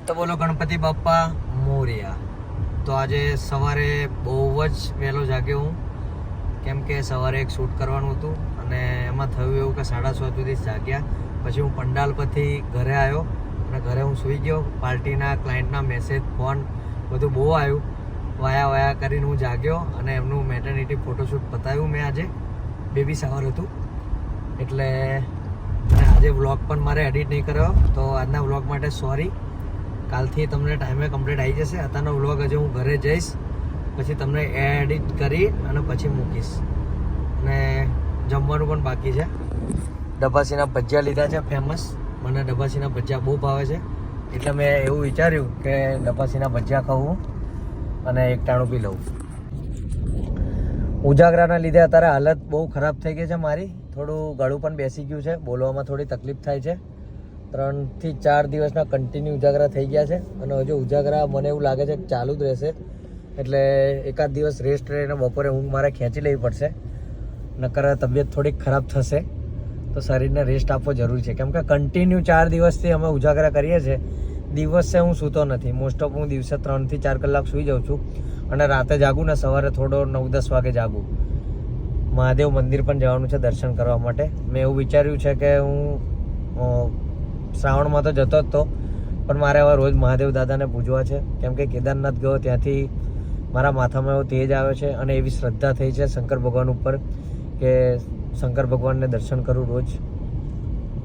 તો બોલો ગણપતિ બાપ્પા મોરયા. તો આજે સવારે બહુ જ વહેલો જાગ્યો હું, કેમ કે સવારે એક શૂટ કરવાનું હતું અને એમાં થયું એવું કે 6:30 સુધી જાગ્યા. પછી હું પંડાલ પરથી ઘરે આવ્યો અને ઘરે હું સૂઈ ગયો. પાર્ટીના ક્લાયન્ટના મેસેજ ફોન બધું બહુ આવ્યું. વાયા કરીને હું જાગ્યો અને એમનું મેટર્નિટી ફોટોશૂટ પતાવ્યું મેં. આજે બેબી શાવર હતું એટલે, અને આજે વ્લોગ પણ મારે એડિટ નહીં કર્યો, તો આજના વ્લોગ માટે સોરી. કાલથી તમને ટાઈમે કમ્પ્લીટ આવી જશે. અત્યારનો વ્લોગ હજુ હું ઘરે જઈશ, પછી તમને એડિટ કરી અને પછી મૂકીશ. અને જમવાનું પણ બાકી છે. ડબાસીના ભજીયા લીધા છે ફેમસ. મને ડબાસીના ભજીયા બહુ ભાવે છે, એટલે મેં એવું વિચાર્યું કે ડબાસીના ભજીયા ખાવું અને એક ટાણું પી લઉં. ઉજાગરાના લીધે અત્યારે હાલત બહુ ખરાબ થઈ ગઈ છે મારી. થોડું ગળું પણ બેસી ગયું છે, બોલવામાં થોડી તકલીફ થાય છે. 3 થી 4 દિવસના કન્ટિન્યુ ઉજાગરા થઈ ગયા છે અને હજુ ઉજાગરા મને એવું લાગે છે કે ચાલુ જ રહેશે. એટલે એકાદ દિવસ રેસ્ટ રહીને બપોરે ઊંઘ મારે ખેંચી લેવી પડશે, નકર તબિયત થોડીક ખરાબ થશે. તો શરીરને રેસ્ટ આપવો જરૂરી છે, કેમ કે કન્ટિન્યુ 4 દિવસથી અમે ઉજાગરા કરીએ છીએ. દિવસે હું સૂતો નથી. મોસ્ટ ઓફ હું દિવસે 3 થી 4 કલાક સૂઈ જાઉં છું અને રાતે જાગું ને સવારે થોડો 9-10 વાગે જાગું. મહાદેવ મંદિર પણ જવાનું છે દર્શન કરવા માટે. મેં એવું વિચાર્યું છે કે હું શ્રાવણમાં તો જતો જ તો, પણ મારે હવે રોજ મહાદેવ દાદાને પૂજવા છે, કેમ કે કેદારનાથ ગયો ત્યાંથી મારા માથામાં એવો તેજ આવે છે અને એવી શ્રદ્ધા થઈ છે શંકર ભગવાન ઉપર કે શંકર ભગવાનને દર્શન કરું રોજ.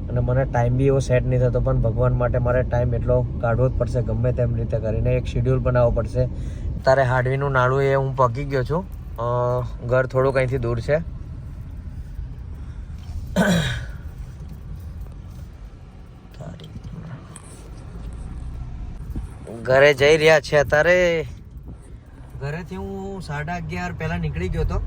અને મને ટાઈમ બી એવો સેટ નહીં થતો, પણ ભગવાન માટે મારે ટાઈમ એટલો કાઢવો જ પડશે ગમે તેમ રીતે કરીને. એક શેડ્યુલ બનાવવો પડશે. તારે હાડવીનું નાળું એ હું પગી ગયો છું. ઘર થોડુંક અહીંથી દૂર છે. ઘરે જઈ રહ્યા છે અત્યારે. ઘરેથી હું 11:30 પહેલાં નીકળી ગયો હતો.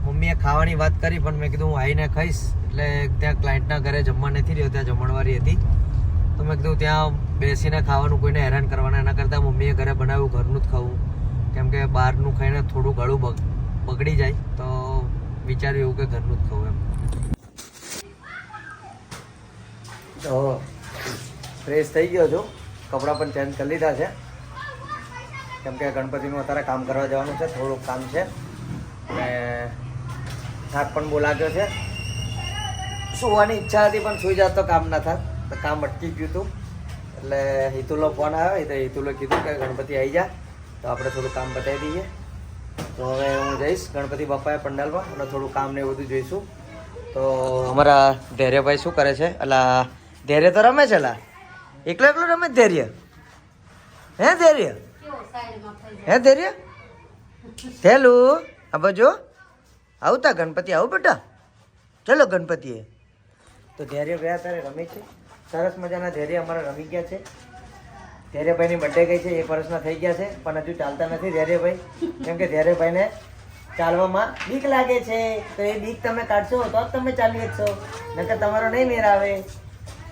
મમ્મીએ ખાવાની વાત કરી, પણ મેં કીધું હું આવીને ખાઈશ. એટલે ત્યાં ક્લાયન્ટના ઘરે જમવા નથી રહ્યો, ત્યાં જમણવારી હતી. તો મેં કીધું ત્યાં બેસીને ખાવાનું, કોઈને હેરાન કરવાના. એના કરતાં મમ્મીએ ઘરે બનાવ્યું ઘરનું જ ખાવું, કેમ કે બહારનું ખાઈને થોડું ગળું બગડી જાય. તો વિચાર્યું એવું કે ઘરનું જ ખાવું એમ. તો ફ્રેશ થઈ ગયો છું, કપડાં પણ ચેન્જ કરી લીધા છે, કેમ કે ગણપતિનું અત્યારે કામ કરવા જવાનું છે. થોડુંક કામ છે અને થાક પણ બહુ લાગ્યો છે. સુવાની ઈચ્છા હતી પણ સૂઈ જાત તો કામ ના થાય, તો કામ અટકી ગયું હતું. એટલે હિતુલનો ફોન આવ્યો, તો હિતુલે કીધું કે ગણપતિ આવી જા, તો આપણે થોડું કામ બતાવી દઈએ. તો હવે હું જઈશ ગણપતિ બાપાએ પંડાલમાં અને થોડું કામ ને એવું બધું જોઈશું. તો અમારા ધૈર્યભાઈ શું કરે છે? અલા ધૈર્ય તો રમે છે. અલા એકલો રમે જ ધૈર્ય? હે ધૈર્ય? હે ધૈર્ય? થેલું આ બાજુ આવતા ગણપતિ આવું બેટા, ચલો ગણપતિએ. તો ધૈર્ય ગયા ત્યારે રમે છે. સરસ મજાના ધૈર્ય અમારા રમી ગયા છે. ધૈર્યભાઈની બર્થડે ગઈ છે, 1 વર્ષના થઈ ગયા છે, પણ હજુ ચાલતા નથી ધૈર્યભાઈ, કેમ કે ધૈર્યભાઈને ચાલવામાં બીક લાગે છે. તો એ બીક તમે કાઢશો તો જ તમે ચાલી શકશો, નકર તમારો નહીં મેર આવે.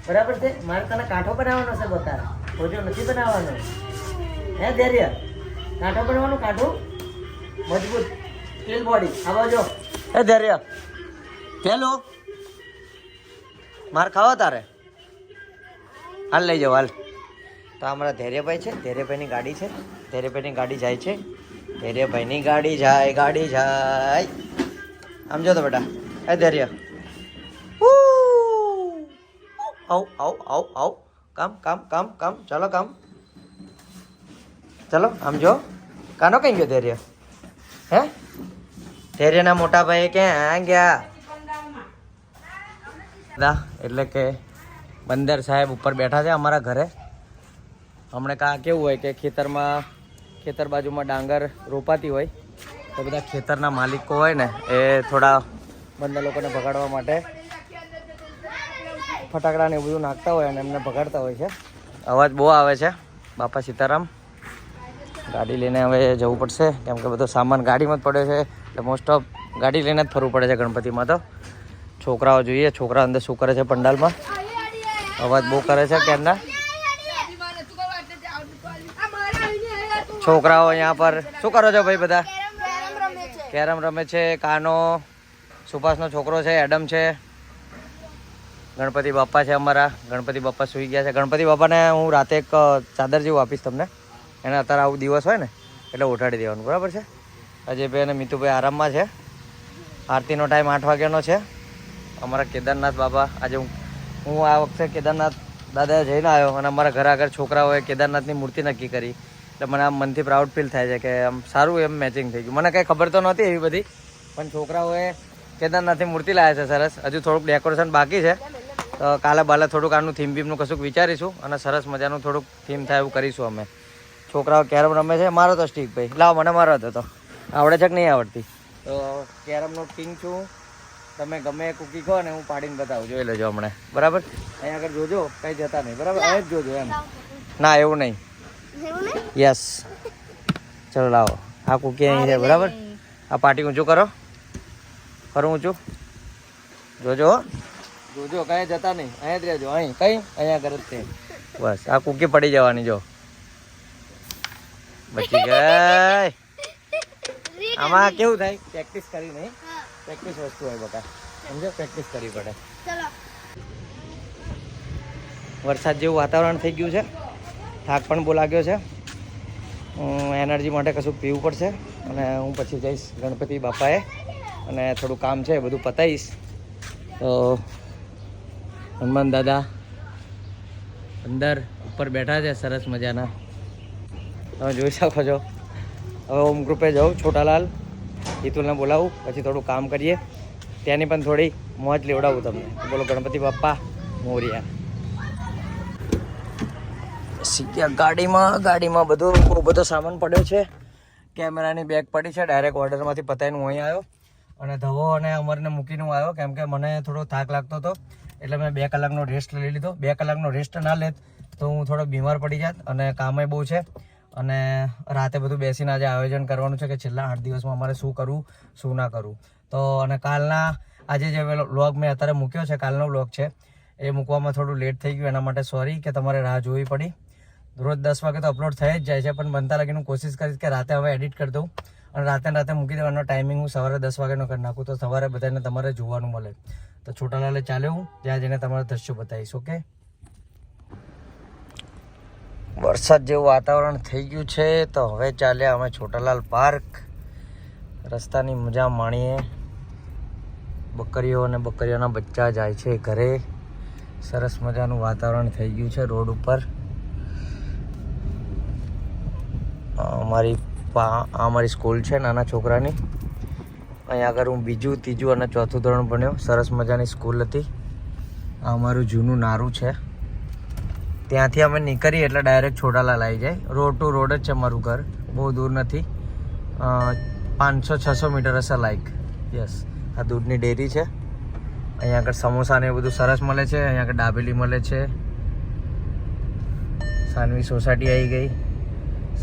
બરાબર છે? મારે તને કાંઠો બનાવવાનો છે બતા, ખોજો નથી બનાવવાનો. હે ધૈર્ય? કાંઠો બનાવવાનું, કાંઠું મજબૂત સ્ટીલ બોડી. આવો જો. હે ધૈર્ય પેલો માર ખાવા તારે? હાલ લઈ જાઓ હાલ. તો અમારા ધૈર્યભાઈ છે, ધૈર્યભાઈની ગાડી છે. ધૈર્યભાઈની ગાડી જાય છે. ધૈર્યભાઈની ગાડી જાય. આમ જો તો બેટા. હે ધૈર્ય આવ કામ ચાલો કામ ચલો. આમ જો કાનો કઈ ગયો ધૈર્ય? હે ધૈર્યના મોટા ભાઈ ક્યાં ગયા? એટલે કે બંદર સાહેબ ઉપર બેઠા છે અમારા ઘરે. હમણે કેવું હોય કે ખેતર બાજુમાં ડાંગર રોપાતી હોય, તો બધા ખેતરના માલિકો હોય ને એ થોડા બંદર લોકોને ભગાડવા માટે ફટાકડા ને એવું બધું નાખતા હોય અને એમને ભગાડતા હોય છે. અવાજ બહુ આવે છે. બાપા સીતારામ. ગાડી લઈને હવે જવું પડશે, કેમ કે બધો સામાન ગાડીમાં જ પડ્યો છે. એટલે મોસ્ટ ઓફ ગાડી લઈને જ ફરવું પડે છે ગણપતિમાં. તો છોકરાઓ જોઈએ, છોકરા અંદર શું કરે છે પંડાલમાં. અવાજ બહુ કરે છે ક્યારના. છોકરાઓ અહીંયા પર શું કરો છો ભાઈ? બધા કેરમ રમે છે. કાનો સુભાષનો છોકરો છે, એડમ છે, ગણપતિ બાપા છે અમારા. ગણપતિ બાપા સૂઈ ગયા છે. ગણપતિ બાપાને હું રાતે એક ચાદર જેવું આપીશ તમને. એને અત્યારે આવું દિવસ હોય ને એટલે ઉઠાડી દેવાનું, બરાબર છે. અજયભાઈ અને મિતુભાઈ આરામમાં છે. આરતીનો ટાઈમ 8 વાગ્યાનો છે. અમારા કેદારનાથ બાબા, આજે હું આ વખતે કેદારનાથ દાદા જઈને આવ્યો અને અમારા ઘર આગળ છોકરાઓએ કેદારનાથની મૂર્તિ નક્કી કરી. એટલે મને આમ મનથી પ્રાઉડ ફીલ થાય છે કે આમ સારું એમ મેચિંગ થઈ ગયું. મને કંઈ ખબર તો નહોતી એવી બધી, પણ છોકરાઓએ કેદારનાથની મૂર્તિ લાવ્યા છે સરસ. હજુ થોડુંક ડેકોરેશન બાકી છે, તો કાલે બાલે થોડુંક આનું થીમ બીમનું કશુંક વિચારીશું અને સરસ મજાનું થોડુંક થીમ થાય એવું કરીશું અમે. છોકરાઓ કેરમ રમે છે. મારો તો સ્ટીક ભાઈ લાવો, મને મારો હતો આવડે છે કે નહીં આવડતી. તો કેરમનો કિંગ છું. તમે ગમે એ કૂકી કહો ને હું પાડીને બતાવું, જોઈ લેજો હમણાં, બરાબર. અહીંયા આગળ જોજો, કંઈ જતા નહીં, બરાબર. અહીં જ જોજો એમ. ના એવું નહીં, યસ. ચલો લાવો, આ કૂકી અહીં છે, બરાબર. આ પાટી ઊંચું કરો, ખરું ઊંચું જોજો, જોજો, કંઈ જતા નહીં. અહીંયા જ રહેજો, અહીં કંઈ અહીંયા આગળ જ છે, બસ. આ કૂકી પડી જવાની, જો બચી ગઈ. આમાં કેવું થાય, પ્રેક્ટિસ કરી નહીં, પ્રેક્ટિસ વસ્તુ હોય બકા, સમજો, પ્રેક્ટિસ કરવી પડે. વરસાદ જેવું વાતાવરણ થઈ ગયું છે. થાક પણ બહુ લાગ્યો છે. એનર્જી માટે કશું પીવું પડશે અને હું પછી જઈશ ગણપતિ બાપાએ અને થોડું કામ છે એ બધું પતાવીશ. તો હનુમાન દાદા અંદર ઉપર બેઠા છે સરસ મજાના, તમે જોઈ શકો છો. હવે હોમ ગ્રુપે જાઉં, છોટાલાલ હિતુલને બોલાવું, પછી થોડું કામ કરીએ. ત્યાંની પણ થોડી મોજ લેવડાવું તમને. બોલો ગણપતિ બાપ્પા મોરિયા. ગાડીમાં બહુ બધો સામાન પડ્યો છે. કેમેરાની બેગ પડી છે, ડાયરેક્ટ ઓર્ડરમાંથી પતાવીને હું અહીં આવ્યો અને ધવો અને અમરને મૂકીને હું આવ્યો, કેમ કે મને થોડો થાક લાગતો હતો એટલે મેં 2 કલાકનો રેસ્ટ લઈ લીધો. 2 કલાકનો રેસ્ટ ના લેત તો હું થોડો બીમાર પડી જાત અને કામે બહુ છે અને રાતે બધું બેસીને આજે આયોજન કરવાનું છે કે છેલ્લા 8 દિવસમાં અમારે શું કરવું શું ના કરવું. તો અને આજે જે વ્લોગ મેં અત્યારે મૂક્યો છે, કાલનો વ્લોગ છે, એ મૂકવામાં થોડું લેટ થઈ ગયું. એના માટે સોરી કે તમારે રાહ જોવી પડી. રોજ 10 વાગે તો અપલોડ થઈ જ જાય છે, પણ બનતા લગીને હું કોશિશ કરીશ કે રાતે હવે એડિટ કરી દઉં અને રાતે મૂકી દેવાનો ટાઈમિંગ હું સવારે 10 વાગ્યાનો કરી નાખું, તો સવારે બધાને તમારે જોવાનું મળે. તો છોટાલાલે ચાલ્યો હું ત્યાં જઈને તમારે દ્રશ્યો બતાવીશ. ઓકે. વરસાદ જેવું વાતાવરણ થઈ ગયું છે, તો હવે ચાલ્યા અમે છોટાલાલ પાર્ક. રસ્તાની મજા માણીએ. બકરીઓ અને બકરીઓના બચ્ચા જાય છે ઘરે. સરસ મજાનું વાતાવરણ થઈ ગયું છે રોડ ઉપર. અમારી સ્કૂલ છે નાના છોકરાની. અહીંયા આગળ હું 2, 3 અને 4થું ધોરણ ભણ્યો. સરસ મજાની સ્કૂલ હતી. આ અમારું જૂનું નારું છે. ત્યાંથી અમે નીકળીએ એટલે ડાયરેક્ટ છોટાલાલ આવી જાય. રોડ ટુ રોડ જ છે મારું ઘર, બહુ દૂર નથી. 500-600 મીટર હશે લાઈક. યસ. આ દૂધની ડેરી છે. અહીંયા આગળ સમોસા ને એ બધું સરસ મળે છે. અહીંયા આગળ દાબેલી મળે છે. સાનવી સોસાયટી આવી ગઈ.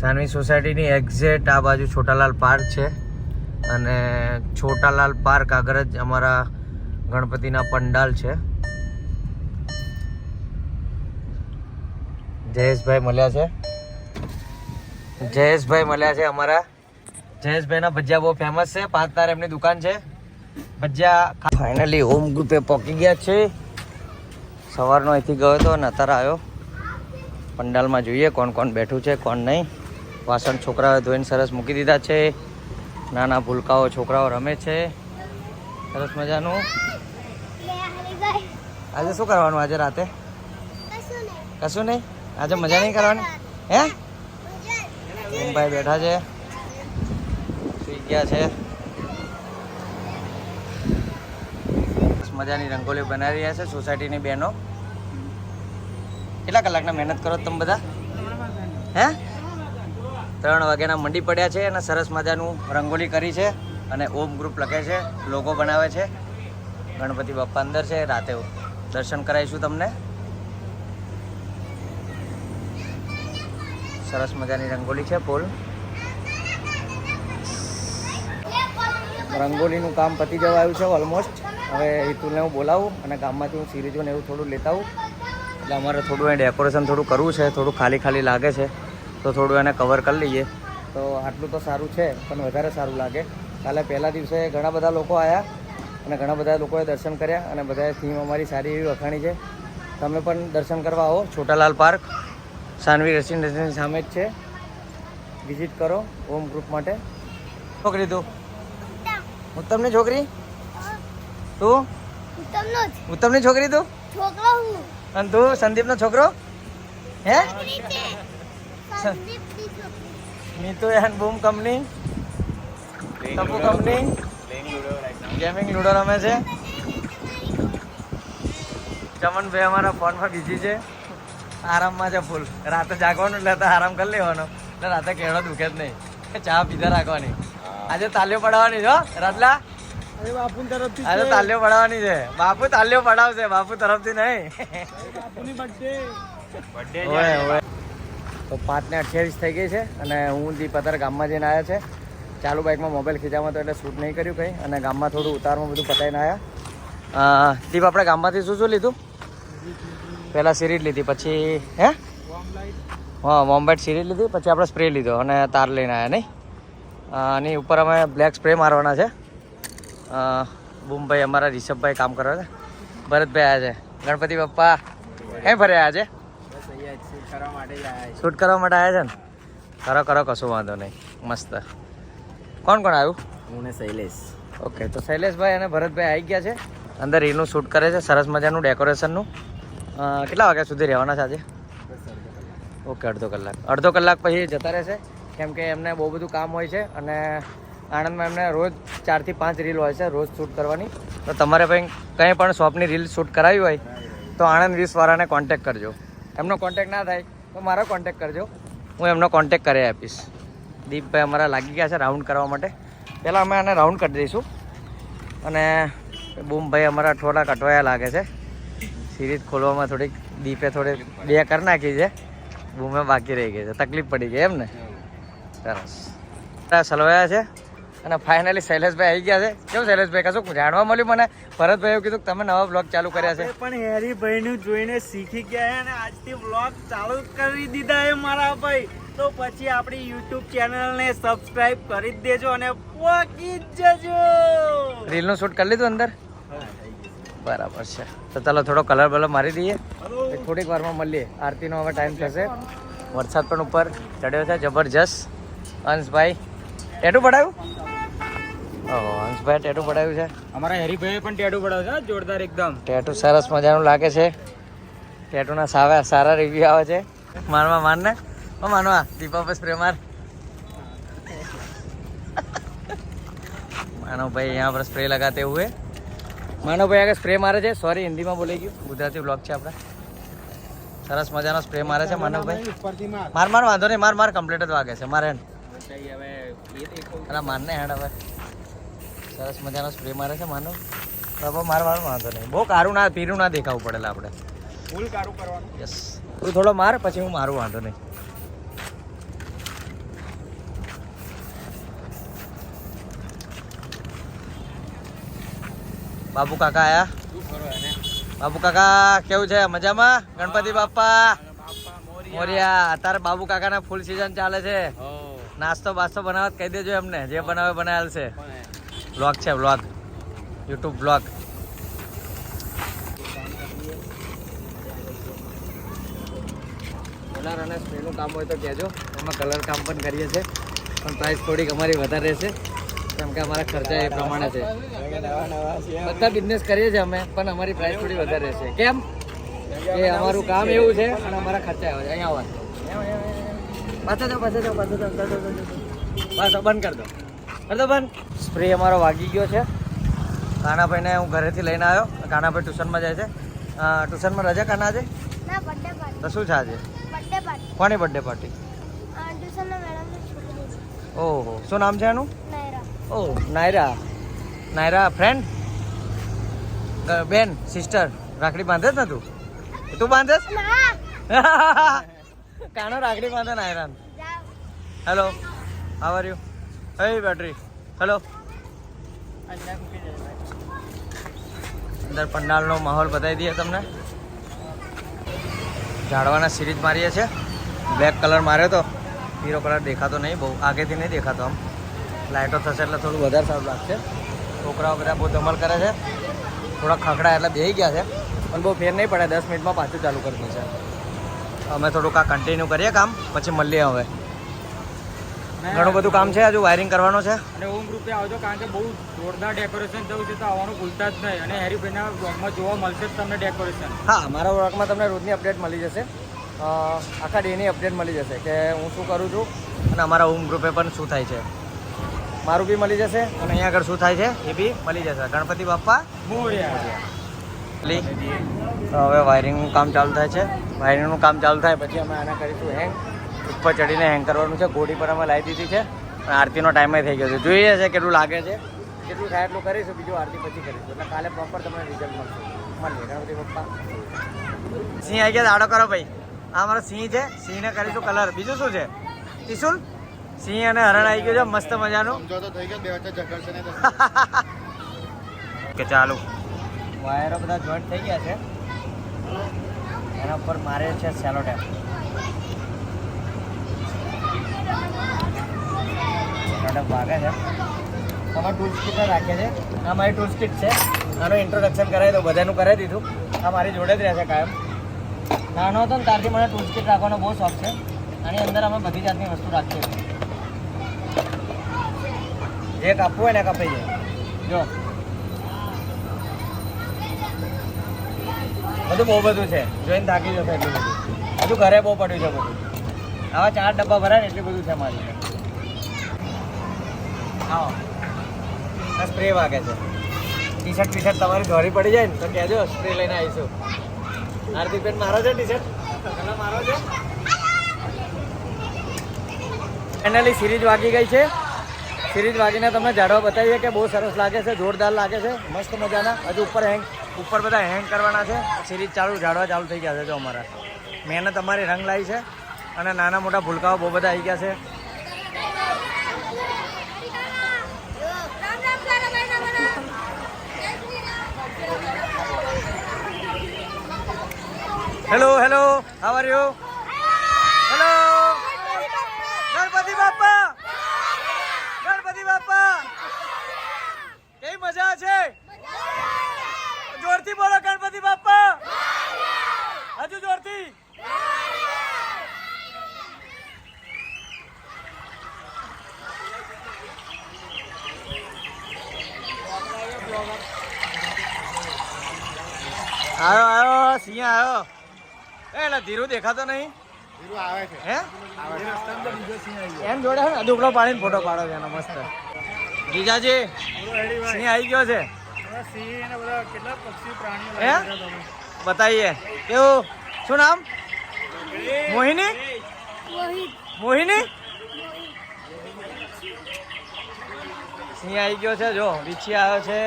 સાનવી સોસાયટીની એક્ઝેક્ટ આ બાજુ છોટાલાલ પાર્ક છે અને છોટાલાલ પાર્ક આગળ જ અમારા ગણપતિના પંડાલ છે. જયેશભાઈ મળ્યા છે અમારા. જયેશભાઈના ભજીયા બહુ ફેમસ છે. 5 તાર એમની દુકાન છે. ભજીયા ફાઇનલી હોમ ગ્રુપે પહોંચી ગયા છે. સવારનો અહીંથી ગયો હતો અને અત્યારે આવ્યો. પંડાલમાં જોઈએ કોણ કોણ બેઠું છે કોણ નહીં. વાસણ છોકરાઓએ ધોઈને સરસ મૂકી દીધા છે. નાના ભૂલકાઓ છોકરાઓ રમે છે સરસ મજાનું. આજે શું કરવાનું? આજે રાતે કશું નહીં. આજે મજા નહીં કરવાની હે? ભાઈ બેઠા છે, સુઈ ગયા છે. મજાની રંગોલી બનાવી રહ્યા છે સોસાયટીની બહેનો. કેટલા કલાકના મહેનત કરો તમે બધા? હે? 3 વાગ્યાના મંડી પડ્યા છે અને સરસ મજાનું રંગોલી કરી છે અને ઓમ ગ્રુપ લખે છે, લોગો બનાવે છે. ગણપતિ બાપ્પા અંદર છે. રાતે દર્શન કરાવીશું તમને. સરસ મજાની રંગોલી છે ફૂલ. રંગોલીનું કામ પતી જવા આવ્યું છે ઓલમોસ્ટ. હવે હિતુલને હું બોલાવું અને ગામમાંથી હું સિરીજો ને એવું થોડું લેતા આવું. એટલે અમારે થોડું એ ડેકોરેશન થોડું કરવું છે. થોડું ખાલી લાગે છે તો થોડું એને કવર કરી લઈએ. તો આટલું તો સારું છે પણ વધારે સારું લાગે. કાલે પહેલા દિવસે ઘણા બધા લોકો આવ્યા અને ઘણા બધા લોકોએ દર્શન કર્યા અને બધાએ થીમ અમારી સારી એવી વખાણી છે. તમે પણ દર્શન કરવા આવો. છોટાલાલ પાર્ક સાનવી રેસિડેન્સીની સામે જ છે. વિઝિટ કરો હોમ ગ્રુપ માટે. છોકરી તું ઉત્તમની છોકરી તું ઉત્તમની છોકરી તું અને તું સંદીપનો છોકરો હે નીતુ એન્ડ બૂમ company Tapu company gaming ludo રમે છે. ચમનભાઈ અમારા ફોનમાં બીજી છે, આરામમાં છે ફૂલ. રાતે જાગવાનું એટલે આરામ કરી લેવાનો એટલે રાતે કેળો દુખે જ નહીં. ચા પીધા રાખવાની. આજે તાલીઓ પડાવવાની છે રાજલા. બાપુ તરફથી આજે તાલીઓ પડાવવાની છે. બાપુ તાલીઓ પડાવશે, બાપુ તરફથી નહીં. બાપુની બર્થડે તો 5:28 થઈ ગઈ છે અને હું દીપ અત્યારે ગામમાં જઈને આવ્યા છે. ચાલુ બાઇકમાં મોબાઈલ ખીચામાં તો એટલે શૂટ નહીં કર્યું કંઈ અને ગામમાં થોડું ઉતારમાં બધું પતાવીને આવ્યા. દીપ આપણે ગામમાંથી શું શું લીધું? પહેલાં સિરીજ લીધી, પછી હે વોમ્બાઇટ સિરીજ લીધી, પછી આપણે સ્પ્રે લીધો અને તાર લઈને આવ્યા નહીં. આની ઉપર અમે બ્લેક સ્પ્રે મારવાના છે. બૂમભાઈ અમારા રિષભભાઈ કામ કરે છે. ભરતભાઈ આવ્યા છે. ગણપતિ બાપ્પા ક્યાં ફર્યા આજે? શૂટ કરવા માટે આવ્યા છે ને? કરો કરો, કશું વાંધો નહીં. મસ્ત. કોણ કોણ આવ્યું? હું ને શૈલેષ. ઓકે, તો શૈલેષભાઈ અને ભરતભાઈ આવી ગયા છે. અંદર રીલનું શૂટ કરે છે, સરસ મજાનું ડેકોરેશનનું. કેટલા વાગ્યા સુધી રહેવાના છે આજે? ઓકે, અડધો કલાક પછી જતા રહેશે, કેમ કે એમને બહુ બધું કામ હોય છે અને આણંદમાં એમને રોજ 4 થી 5 રીલ હોય છે રોજ શૂટ કરવાની. તો તમારે ભાઈ કંઈ પણ શોપની રીલ શૂટ કરાવી હોય તો આણંદ 20 વાળાને કોન્ટેક કરજો. એમનો કોન્ટેક ના થાય તો મારો કોન્ટેક કરજો, હું એમનો કોન્ટેક કરી આપીશ. દીપભાઈ અમારા લાગી ગયા છે રાઉન્ડ કરવા માટે. પહેલાં અમે આને રાઉન્ડ કરી દઈશું અને બૂમભાઈ અમારા થોડા કટવાયા લાગે છે. સિરીઝ ખોલવામાં થોડીક દીપે થોડી 2 કરી નાખી છે, બૂમે બાકી રહી ગઈ છે. તકલીફ પડી ગઈ એમ ને? સરસ સલવાયા છે અને ફાઇનલી શૈલેષભાઈ આવી ગયા છે. કેવું શૈલેષભાઈ, કશું જાણવા મળ્યું મને? ભરતભાઈએ કીધું કે તમે નવા બ્લોગ ચાલુ કર્યા છે. પણ હેરીભાઈનું જોઈને શીખી ગયા છે અને આજથી બ્લોગ ચાલુ કરી દીધા છે મારા ભાઈ. તો પછી આપણી યુટ્યુબ ચેનલને સબસ્ક્રાઇબ કરી જ દેજો અને પહોંચી જ જજો. રીલનું શૂટ કરી લીધું અંદર? બરાબર છે. તો ચાલો થોડો કલર બલર મારી દઈએ, થોડીક વારમાં મળીએ. આરતીનો હવે ટાઈમ થશે. વરસાદ પણ ઉપર ચડ્યો છે જબરજસ્ત. અંશભાઈ ટેટુ પડાવ્યું? ઓહો, અંશભાઈ ટેટુ પડાવ્યું છે. અમારા હેરીભાઈએ પણ ટેટુ પડાવ્યો છે, જોરદાર એકદમ. ટેટુ સરસ મજાનું લાગે છે. ટેટુના સારા રિવ્યુ આવે છે. મારને માનવા દીપા પર સ્પ્રે માર. मानव भाई यहाँ पर स्प्रे लगाते हुए मानव भाई આગળ સ્પ્રે મારે છે. સોરી, હિન્દીમાં બોલાઈ ગયું. ગુજરાતી બ્લોગ છે આપણે. સરસ મજાનો સ્પ્રે મારે છે માનવભાઈ. માર વાંધો નહીં, માર કમ્પ્લીટ જ વાગે છે. મારે અરે મારને હેડ હવે. સરસ મજાનો સ્પ્રે મારે છે માનવ. હવે માર વાંધો નહીં. બહુ કારું ના પીરું ના દેખાવું પડેલા આપણે. ફૂલ કારું કરવાનું. યસ, તું થોડો માર પછી હું મારું, વાંધો નહીં. બાબુ કાકા આયા. બાબુ કાકા કેવું છે? મજામાં? ગણપતિ બાપ્પા મોરિયા. અત્યારે બાબુ કાકાના ફૂલ સીઝન ચાલે છે. નાસ્તો બાસ્તો બનાવત કહી દેજો એમને, જે બનાવે બનાવેલ છે. બ્લોગ છે, બ્લોગ, યુટ્યુબ બ્લોગ. કલર અને સ્પ્રેનું કામ હોય તો કહેજો, એમાં કલર કામ પણ કરીએ છીએ, પણ પ્રાઇસ થોડીક અમારી વધારે રહેશે કેમ કે અમારા ખર્ચા એ પ્રમાણે છે. બધા બિઝનેસ કરીએ છીએ અમે, પણ અમારી પ્રાઇસ થોડી વધારે રહેશે. કેમ કે અમારું કામ એવું છે અને અમારા ખર્ચા આવે છે. અહીંયા આવવા પાછો જાઓ. બસ બંધ કરી દો બંધ. સ્પ્રે અમારો વાગી ગયો છે. કાનાભાઈને હું ઘરેથી લઈને આવ્યો. કાનાભાઈ ટ્યુશનમાં જાય છે. ટ્યુશનમાં રજા કાના આજે? તો શું છે આજે? કોની બર્થડે પાર્ટી? ઓહો, શું નામ છે એનું? ઓહ, નાયરા ફ્રેન્ડ, બેન, સિસ્ટર. રાખડી બાંધે જ ને તું બાંધે? કાનો રાખડી બાંધે Naira. Hello, how are you? હે બેટરી. હેલો. અંદર પંડાલનો માહોલ બતાવી દઈએ તમને. ઝાડવાના સિરીજ મારીએ છીએ. બ્લેક કલર માર્યો તો, પીળો કલર દેખાતો નહીં બહુ, આગેથી નહીં દેખાતો. આમ લાઇટો થશે એટલે થોડું વધારે સારું લાગશે. છોકરાઓ બધા બહુ ધમાલ કરે છે. થોડા ખખડા એટલે બેસી ગયા છે પણ બહુ ફેર નહીં પડે. 10 મિનિટમાં પાછું ચાલુ કરી દેશે. અમે થોડુંક આ કન્ટિન્યુ કરીએ કામ, પછી મળીએ. હવે ઘણું બધું કામ છે, હજુ વાયરિંગ કરવાનું છે. અને ઓમ ગ્રુપે આવજો, કારણ કે બહુ જોરદાર ડેકોરેશન થયું છે, તો આવવાનું ભૂલતા જ નહીં. અને હેરીભાઈના બ્લોગમાં જોવા મળશે જ તમને ડેકોરેશન. હા, મારા બ્લોગમાં તમને રોજની અપડેટ મળી જશે. આખા ડેની અપડેટ મળી જશે કે હું શું કરું છું અને અમારા હોમ ગ્રુપે પણ શું થાય છે. મારું બી મળી જશે અને અહીંયા આગળ શું થાય છે એ બી મળી જશે. ગણપતિ બાપ્પા મોરયા. હવે વાયરિંગનું કામ ચાલુ થાય છે. વાયરિંગનું કામ ચાલુ થાય પછી અમે આના કરીશું હેંગ. ઉપર ચડીને હેંગ કરવાનું છે. ઘોડી પર અમે લાવી દીધી છે અને આરતીનો ટાઈમે થઈ ગયો છે. જોઈએ છે કેટલું લાગે છે, જેટલું થાય એટલું કરીશું. બીજું આરતી પછી કરીશું, એટલે કાલે પ્રોપર તમને રિઝલ્ટ મળશે. મળીએ ગણપતિ બાપ્પા. સિંહ આવી ગયા, દાડો કરો ભાઈ. આ અમારો સિંહ છે, સિંહને કરીશું કલર. બીજું શું છે ત્રિશુલ? સિંહ અને હરણ આવી ગયું છે મસ્ત મજાનું. કે ચાલુ વાયરો બધા જોઈન્ટ થઈ ગયા છે. એના ઉપર મારે છે સેલો ટેપ. વાગે છે. તમારે ટૂલ્સ કિટ રાખીએ છે. આ મારી ટૂલ્સ કિટ છે. આનું ઇન્ટ્રોડક્શન કરાવી દો, બધાનું કરાવી દીધું. આ મારી જોડે જ રહેશે કાયમ. નાનો હતો ને ત્યારથી મને ટૂલ્સ કિટ રાખવાનો બહુ શોખ છે. આની અંદર અમે બધી જાતની વસ્તુ રાખીએ છીએ. જે કાપવું હોય ને કાપી જાય. જો બધું બહુ બધું છે, જોઈને થાકી જશે એટલું બધું. હજુ ઘરે બહુ પડ્યું છે બધું. આવા 4 ડબ્બા ભરાય ને એટલું બધું છે મારી. આવો સ્પ્રે વાગે છે. ટી-શર્ટ તમારી ધોરી પડી જાય ને તો કહેજો, સ્પ્રે લઈને આવીશું. આરતી બેન મારો છે ટી-શર્ટ, મારો છે. ફાઇનલી સિરીઝ વાગી ગઈ છે. સિરીઝ વાગીને તમને ઝાડવા બતાવીએ કે બહુ સરસ લાગે છે, જોરદાર લાગે છે, મસ્ત મજાના. હજુ ઉપર બધા હેંગ કરવાના છે. સિરીઝ ઝાડવા ચાલુ થઈ ગયા છે. જો અમારા મહેનત અમારી રંગ લાવી છે અને નાના મોટા ભૂલકાઓ બહુ બધા આવી ગયા છે. Hello hello, how are you? Hello Ganpati Bappa, Ganpati Bappa, કેવી મજા છે? જોરથી બોલો ગણપતિ બાપ્પા, હજુ જોરથી. આવ્યો સિંહ આવ્યો. એટલે ધીરુ દેખાતો નહીં. હે એમ જોડે છે ને દુબળો પાડીને ફોટો પાડો છે એનો મસ્ત. જીજાજી સિંહ આવી ગયો છે. હે બતાવીએ કેવું? શું નામ? મોહિની? મોહિની? સિંહ આવી ગયો છે. જો રીછી આવ્યો છે.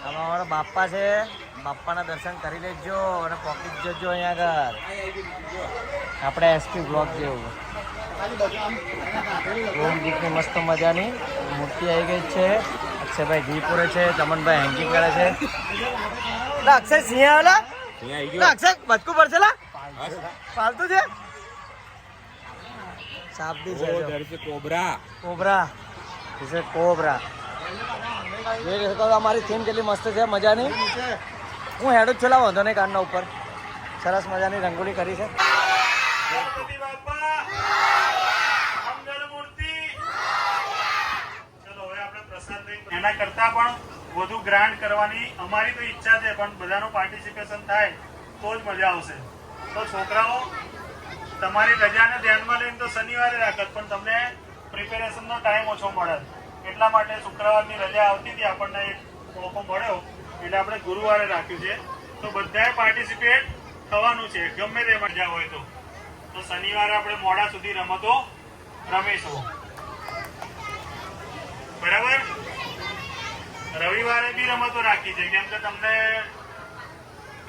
આમાં અમારા બાપ્પા છે. બાપ્પાના દર્શન કરી લેજો અને પોકેટ જજો અહીંયા આગળ. આપણે એસપી બ્લોક જેવું ઓમ ગીતની મસ્ત મજાની મૂર્તિ આવી ગઈ છે. અક્ષયભાઈ ઘી પૂરે છે, ચમનભાઈ હેંગિંગ કરે છે. અક્ષય સિંહ આવેલા? અક્ષય બચકું પડશે લા? પાલતુ છે? સાપ બી છે. Cobra cobra cobra. અમારી થીમ કેટલી મસ્ત છે, મજાની. હું હેડ જ છેલ્લા વાંધો નહીં કારના ઉપર. સરસ મજાની રંગોળી કરી છે. એના કરતા પણ વધુ ગ્રાન્ડ કરવાની અમારી તો ઈચ્છા છે, પણ બધાનું પાર્ટિસિપેશન થાય તો જ મજા આવશે. તો છોકરાઓ તમારી રજાને ધ્યાનમાં લઈને તો શનિવારે રાખત, પણ તમને પ્રિપેરેશનનો ટાઈમ ઓછો મળે. એટલા માટે શુક્રવારની રજા આવતી હતી, આપણને એક મોકો મળ્યો એટલે આપણે ગુરુવારે રાખ્યું છે. તો બધાએ પાર્ટિસિપેટ થવાનું છે, ગમે તે મજા હોય તો. તો શનિવારે આપણે મોડા સુધી રમતો રમીશું, બરાબર? રવિવારે બી રમતો રાખી છે, કેમ કે તમને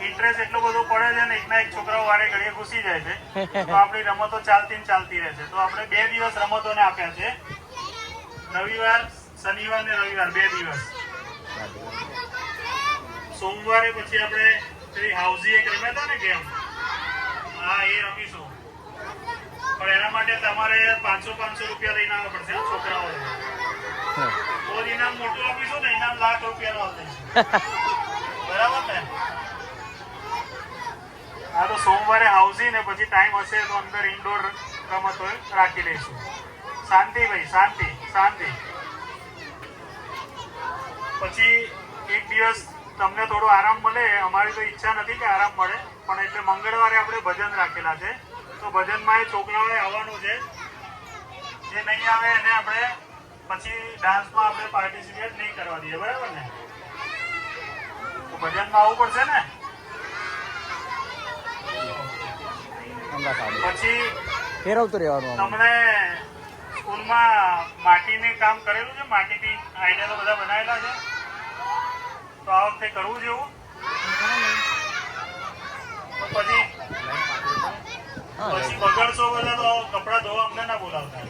ઇન્ટરેસ્ટ એટલો બધો પડે છે ને, એકના એક છોકરાઓ વારે ઘડીએ ઘૂસી જાય છે, તો આપણી રમતો ચાલતી રહે છે. તો આપણે 2 દિવસ રમતોને આપ્યા છે, રવિવાર, શનિવાર ને રવિવાર 2 દિવસ. સોમવારે પછી આપણે પેલી હાઉસી એક રમ્યા હતા ને ગેમ, હા એ રમીશું. પણ એના માટે તમારે 500 રૂપિયા લઈને આવવા પડશે છોકરાઓ. તો જ ઇનામ મોટું આપીશું ને, ઇનામ ₹1,00,000 આપીશું. બરાબર ને? હા, તો સોમવારે હાઉસી ને પછી ટાઈમ હશે તો અંદર ઇન્ડોર રમતો રાખી લઈશું. શાંતિ ભાઈ, શાંતિ શાંતિ. પછી એક દિવસ તમને થોડો આરામ મળે. અમારી તો ઈચ્છા નથી કે આરામ મળે, પણ એટલે મંગળવારે આપણે ભજન રાખેલા છે. તો ભજનમાં એ છોકરાઓએ આવવાનું છે. જે નહીં આવે એને આપણે પછી ડાન્સમાં આપણે પાર્ટિસિપેટ નહીં કરવા દઈએ. બરાબર ને? તો ભજનમાં આવવું પડશે ને. પછી ફેરવતું રહેવાનું. તમને સ્કૂલમાં માટીને કામ કરેલું છે? માટીથી આઈડિયા તો બધા બનાવેલા છે. તો આ વખતે કરવું જેવું. તો પછી બગડશો બધા તો કપડા ધોવા અમને ના બોલાવતા.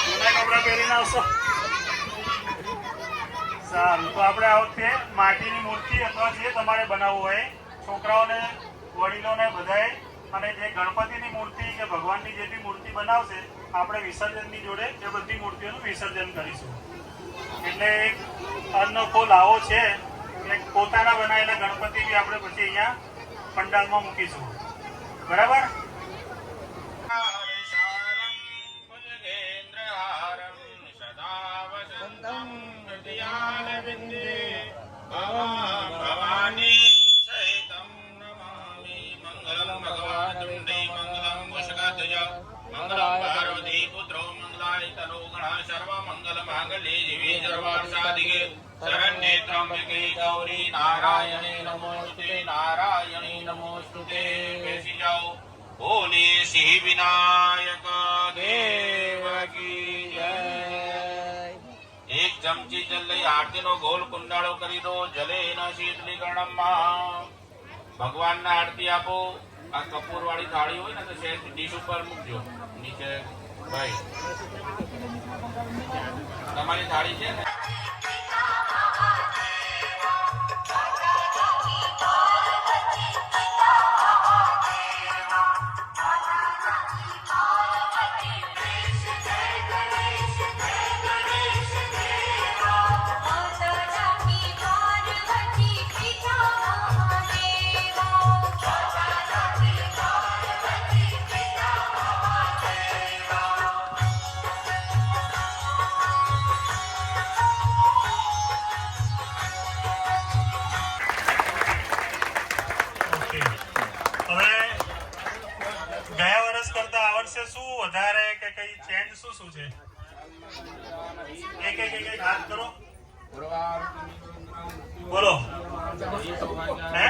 જૂના કપડા પહેરીને આવશો. સારું, તો આપણે આ વખતે માટીની મૂર્તિ અથવા જે તમારે બનાવવું હોય, છોકરાઓને, વડીલોને બધાએ, અને જે ગણપતિની મૂર્તિ કે ભગવાનની જે બી મૂર્તિ બનાવશે, આપણે વિસર્જનની જોડે એ બધી મૂર્તિઓનું વિસર્જન કરીશું. એટલે એક અનોખો લાવો છે. એટલે પોતાના બનાવેલા ગણપતિ બી આપણે પછી અહીંયા પંડાલમાં મૂકીશું. બરાબર? ગૌરી નારાયણે નમોસ્તે નારાયણે નમોસ્તુતે. બેસી જાઓ. બોલીએ સિંહ વિનાયક દેવ કી જય. એક ચમચી જલ લઈ આરતીનો ગોલ કુંડાળો કરી દો. જલેન શીતલીકરણમાં ભગવાનને આરતી આપો. આ કપૂર વાળી થાળી હોય ને તો સેજ ડીશ ઉપર મૂકજો. નીચે ભાઈ તમારી થાળી છે ને? શું વધારે કે કઈ ચેન્જ શું છે? એક હાથ કરો, બોલો. હે,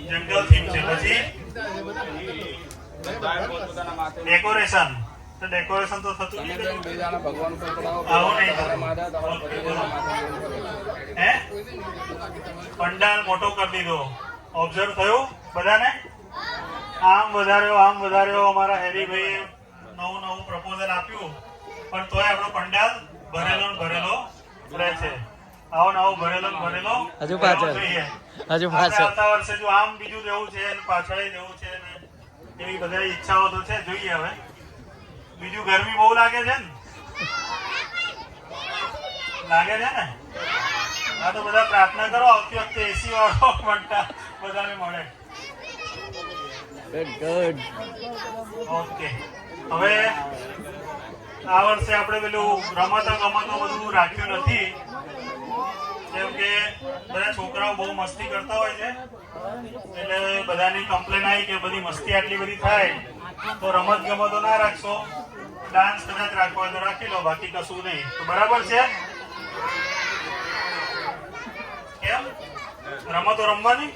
જંગલ થીમ છે. પછી ડેકોરેશન. તો ડેકોરેશન તો થતું નહીં. આવું નહીં. હે, પંડાલ મોટો કરી દીધો. ઓબ્ઝર્વ થયું બધાને? આમ વધાર્યો. અમારા હેરીભાઈ નવું પ્રપોઝલ આપ્યું, પણ તોય આપણો પંડાલ ભરેલો રહે છે. આવો ભરેલો હજુ પાછળ આવતા વર્ષે જો આમ બીજું જેવું છે, પાછળ જેવું છે ને એવી બધા ઈચ્છાઓ તો છે. જોઈએ હવે. બીજું ગરમી બહુ લાગે છે ને? હા, તો બધા પ્રાર્થના કરો આવતી વખતે એસી વાળો બધાને મળે. ગુડ. ઓકે. હવે આ વર્ષે આપણે પેલું રમતો બધું રાખ્યું નથી. જેમ કે બધા છોકરાઓ બહુ મસ્તી કરતા હોય છે, એટલે બધાની કમ્પ્લેન આવી કે બધી મસ્તી આટલી બધી થાય તો રમત ગમતો ના રાખશો. ડાન્સ કદાચ રાખવો હોય તો રાખી લો, બાકી કશું નહીં. તો બરાબર છે? કેમ રમતો રમવાની?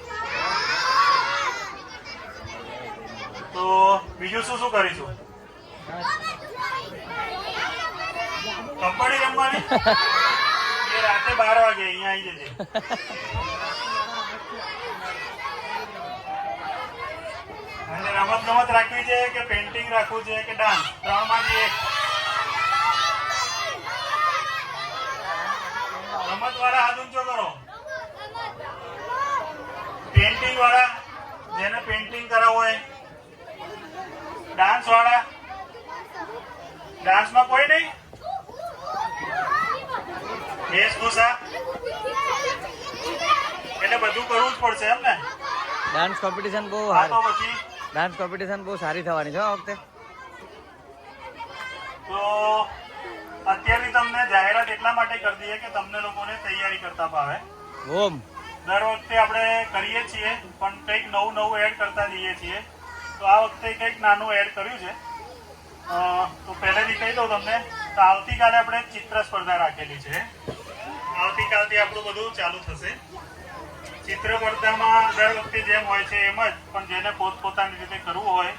તો બીજું શું કરીશું? કબડ્ડી રમવાની? એ રાતે 12 વાગે અહીંયા આવી જજે. અને રમત ગમત રાખવી છે કે પેન્ટિંગ રાખવું છે કે ડાન્સ? 3 માંથી એક. રમત વાળા હાથ ઊંચો કરો. પેન્ટિંગ વાળા, જેને પેન્ટિંગ કરાવવું હોય. ડાન્સ વાળા, ડાન્સમાં કોઈ નહીં? વેશભૂષા એટલે બધું કરવું જ પડશે એમ ને? ડાન્સ કોમ્પિટિશન બહુ હા તો પછી ડાન્સ કોમ્પિટિશન બહુ સારી થવાની છે આ વખતે. તો અત્યારની તમને જાહેરાત એટલા માટે કરી દઈએ કે તમને લોકોને તૈયારી કરતા ફાવે. ઓમ દર વખતે આપણે કરીએ છીએ પણ કંઈક નવું નવું એડ કરતા જઈએ છીએ. તો આ વખતે કંઈક નાનું એડ કર્યું છે. તો પહેલેથી કહી દઉં તમને, તો આવતીકાલે આપણે ચિત્ર સ્પર્ધા રાખેલી છે. આવતીકાલથી આપણું બધું ચાલુ થશે. ચિત્ર સ્પર્ધામાં દર વખતે જેમ હોય છે એમ જ, પણ જેને પોતપોતાની રીતે કરવું હોય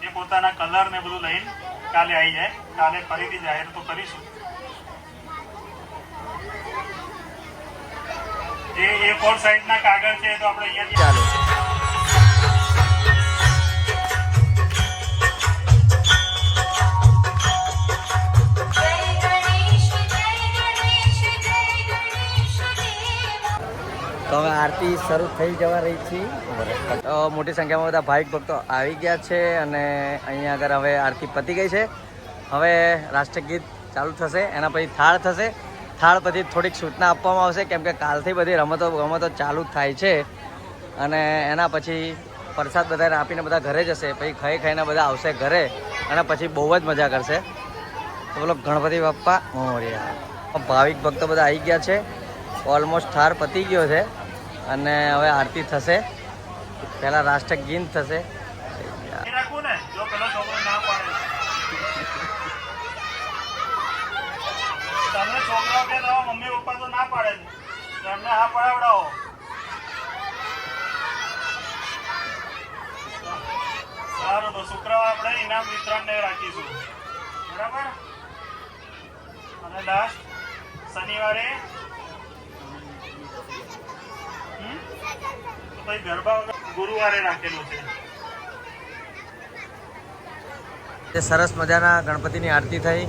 એ પોતાના કલર ને બધું લઈને કાલે આવી જાય. કાલે ફરીથી જાહેર તો કરીશું. જે A4 સાઈઝના કાગળ છે એ તો આપણે અહીંયાથી ચાલો. તો હવે આરતી શરૂ થઈ જવા રહી છે. તો મોટી સંખ્યામાં બધા ભાવિક ભક્તો આવી ગયા છે અને અહીંયા આગળ હવે આરતી પતી ગઈ છે. હવે રાષ્ટ્રગીત ચાલુ થશે, એના પછી થાળ થશે. થાળ પછી થોડીક સૂચના આપવામાં આવશે કેમ કે કાલથી બધી રમતો ચાલુ જ થાય છે અને એના પછી પ્રસાદ બધાને આપીને બધા ઘરે જશે. પછી ખાઈને બધા આવશે ઘરે અને પછી બહુ જ મજા કરશે. તો બોલો ગણપતિ બાપ્પા મોરયા. ભાવિક ભક્તો બધા આવી ગયા છે. ઓલમોસ્ટ થાળ પતી ગયો છે અને હવે આરતી થશે. પહેલાં રાષ્ટ્રગીત થશે. રાખવું ને, જો પેલો છોકરો ના પાડે. તમે છોકરાઓ કે તમારા મમ્મી પપ્પા તો ના પાડે છે, તો એમને હા પડાવડાવો. સારું, તો શુક્રવાર આપણે ઇનામ વિતરણને રાખીશું, બરાબર? અને લાસ્ટ શનિવારે તો ભાઈ ગરબા ગુરુવારે રાખેલું છે. તે સરસ મજાના ગણપતિની આરતી થઈ,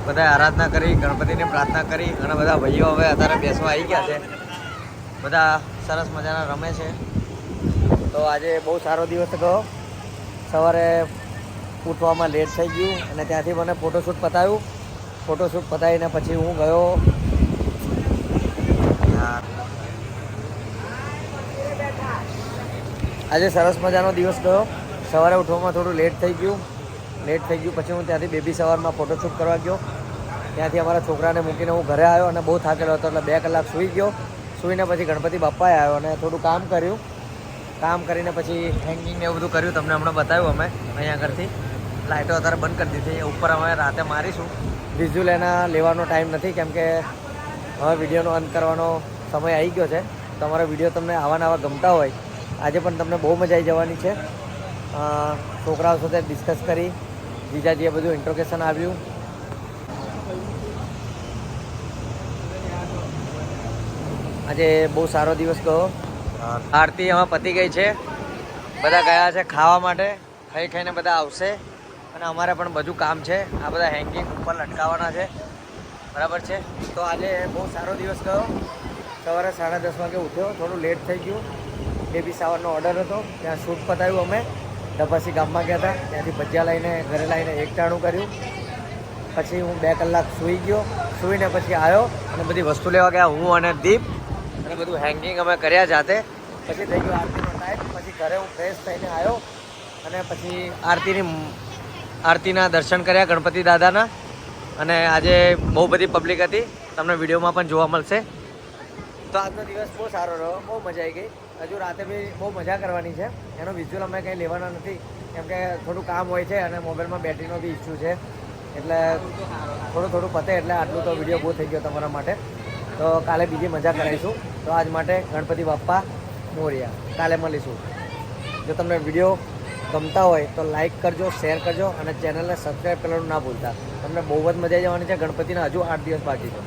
બધાએ આરાધના કરી, ગણપતિની પ્રાર્થના કરી અને બધા ભાઈઓ હવે અત્યારે બેસવા આવી ગયા છે. બધા સરસ મજાના રમે છે. તો આજે બહુ સારો દિવસ ગયો. સવારે ઉઠવામાં લેટ થઈ ગયું અને ત્યાંથી મને ફોટોશૂટ પતાવ્યું. ફોટોશૂટ પતાવીને પછી હું ગયો આજે સરસ મજાનો દિવસ ગયો. સવારે ઉઠવામાં થોડું લેટ થઈ ગયું. પછી હું ત્યાંથી બેબી સવારમાં ફોટોશૂટ કરવા ગયો. ત્યાંથી અમારા છોકરાને મૂકીને હું ઘરે આવ્યો અને બહુ થાકેલો હતો એટલે 2 કલાક સૂઈ ગયો. સૂઈને પછી ગણપતિ બાપ્પાએ આવ્યો અને થોડું કામ કર્યું. કામ કરીને પછી હેંગિંગ ને એવું બધું કર્યું. તમને હમણાં બતાવ્યું અમે અહીંયા આગળથી. લાઇટો અત્યારે બંધ કરી દીધી. ઉપર અમે રાતે મારીશું. વિઝ્યુઅલ એના લેવાનો ટાઈમ નથી કેમ કે હવે વિડીયોનો અંત કરવાનો સમય આવી ગયો છે. તમારો વિડીયો તમને આવા ગમતા હોય, આજે પણ તમને બહુ મજા આવી જવાની છે. છોકરાઓ સાથે ડિસ્કસ કરી, જીજાજીએ બધું ઇન્ટ્રોગેશન આવ્યું. આજે બહુ સારો દિવસ ગયો. આરતી હવે પતી ગઈ છે. બધા ગયા છે ખાવા માટે. ખાઈને બધા આવશે અને અમારે પણ બધું કામ છે. આ બધા હેંગિંગ ઉપર લટકાવવાના છે, બરાબર છે. તો આજે બહુ સારો દિવસ ગયો. સવારે 10:30 વાગે ઉઠ્યો, થોડું લેટ થઈ ગયું. બેબી શાવરનો ઓર્ડર હતો, ત્યાં શૂટ પતાવ્યું અમે. પછી ગામમાં ગયા હતા, ત્યાંથી ભજીયા લઈને ઘરે લાવીને એકટાણું કર્યું. પછી હું 2 કલાક સૂઈ ગયો. સૂઈને પછી આવ્યો અને બધી વસ્તુ લેવા ગયા હું અને દીપ, અને બધું હેંગિંગ અમે કર્યા જાતે. પછી થઈ ગયો આરતીનો ટાઈમ. પછી ઘરે હું ફ્રેશ થઈને આવ્યો અને પછી આરતીના દર્શન કર્યા ગણપતિ દાદાના. અને આજે બહુ બધી પબ્લિક હતી, તમને વિડીયોમાં પણ જોવા મળશે. તો આજનો દિવસ બહુ સારો રહ્યો, બહુ મજા આવી ગઈ. હજુ રાતે બી બહુ મજા કરવાની છે. એનો વિઝ્યુઅલ અમે કંઈ લેવાના નથી કેમ કે થોડું કામ હોય છે અને મોબાઈલમાં બેટરીનો બી ઇસ્યુ છે. એટલે થોડું પતે એટલે આટલું તો વિડીયો બહુ થઈ ગયો તમારા માટે. તો કાલે બીજી મજા કરાવીશું. તો આજ માટે ગણપતિ બાપ્પા મોરયા. કાલે મળીશું. જો તમને વિડીયો ગમતા હોય તો લાઈક કરજો, શેર કરજો અને ચેનલને સબસ્ક્રાઈબ કરવાનું ના ભૂલતા. તમને બહુ જ મજા જવાની છે. ગણપતિના હજુ 8 દિવસ બાકી છે.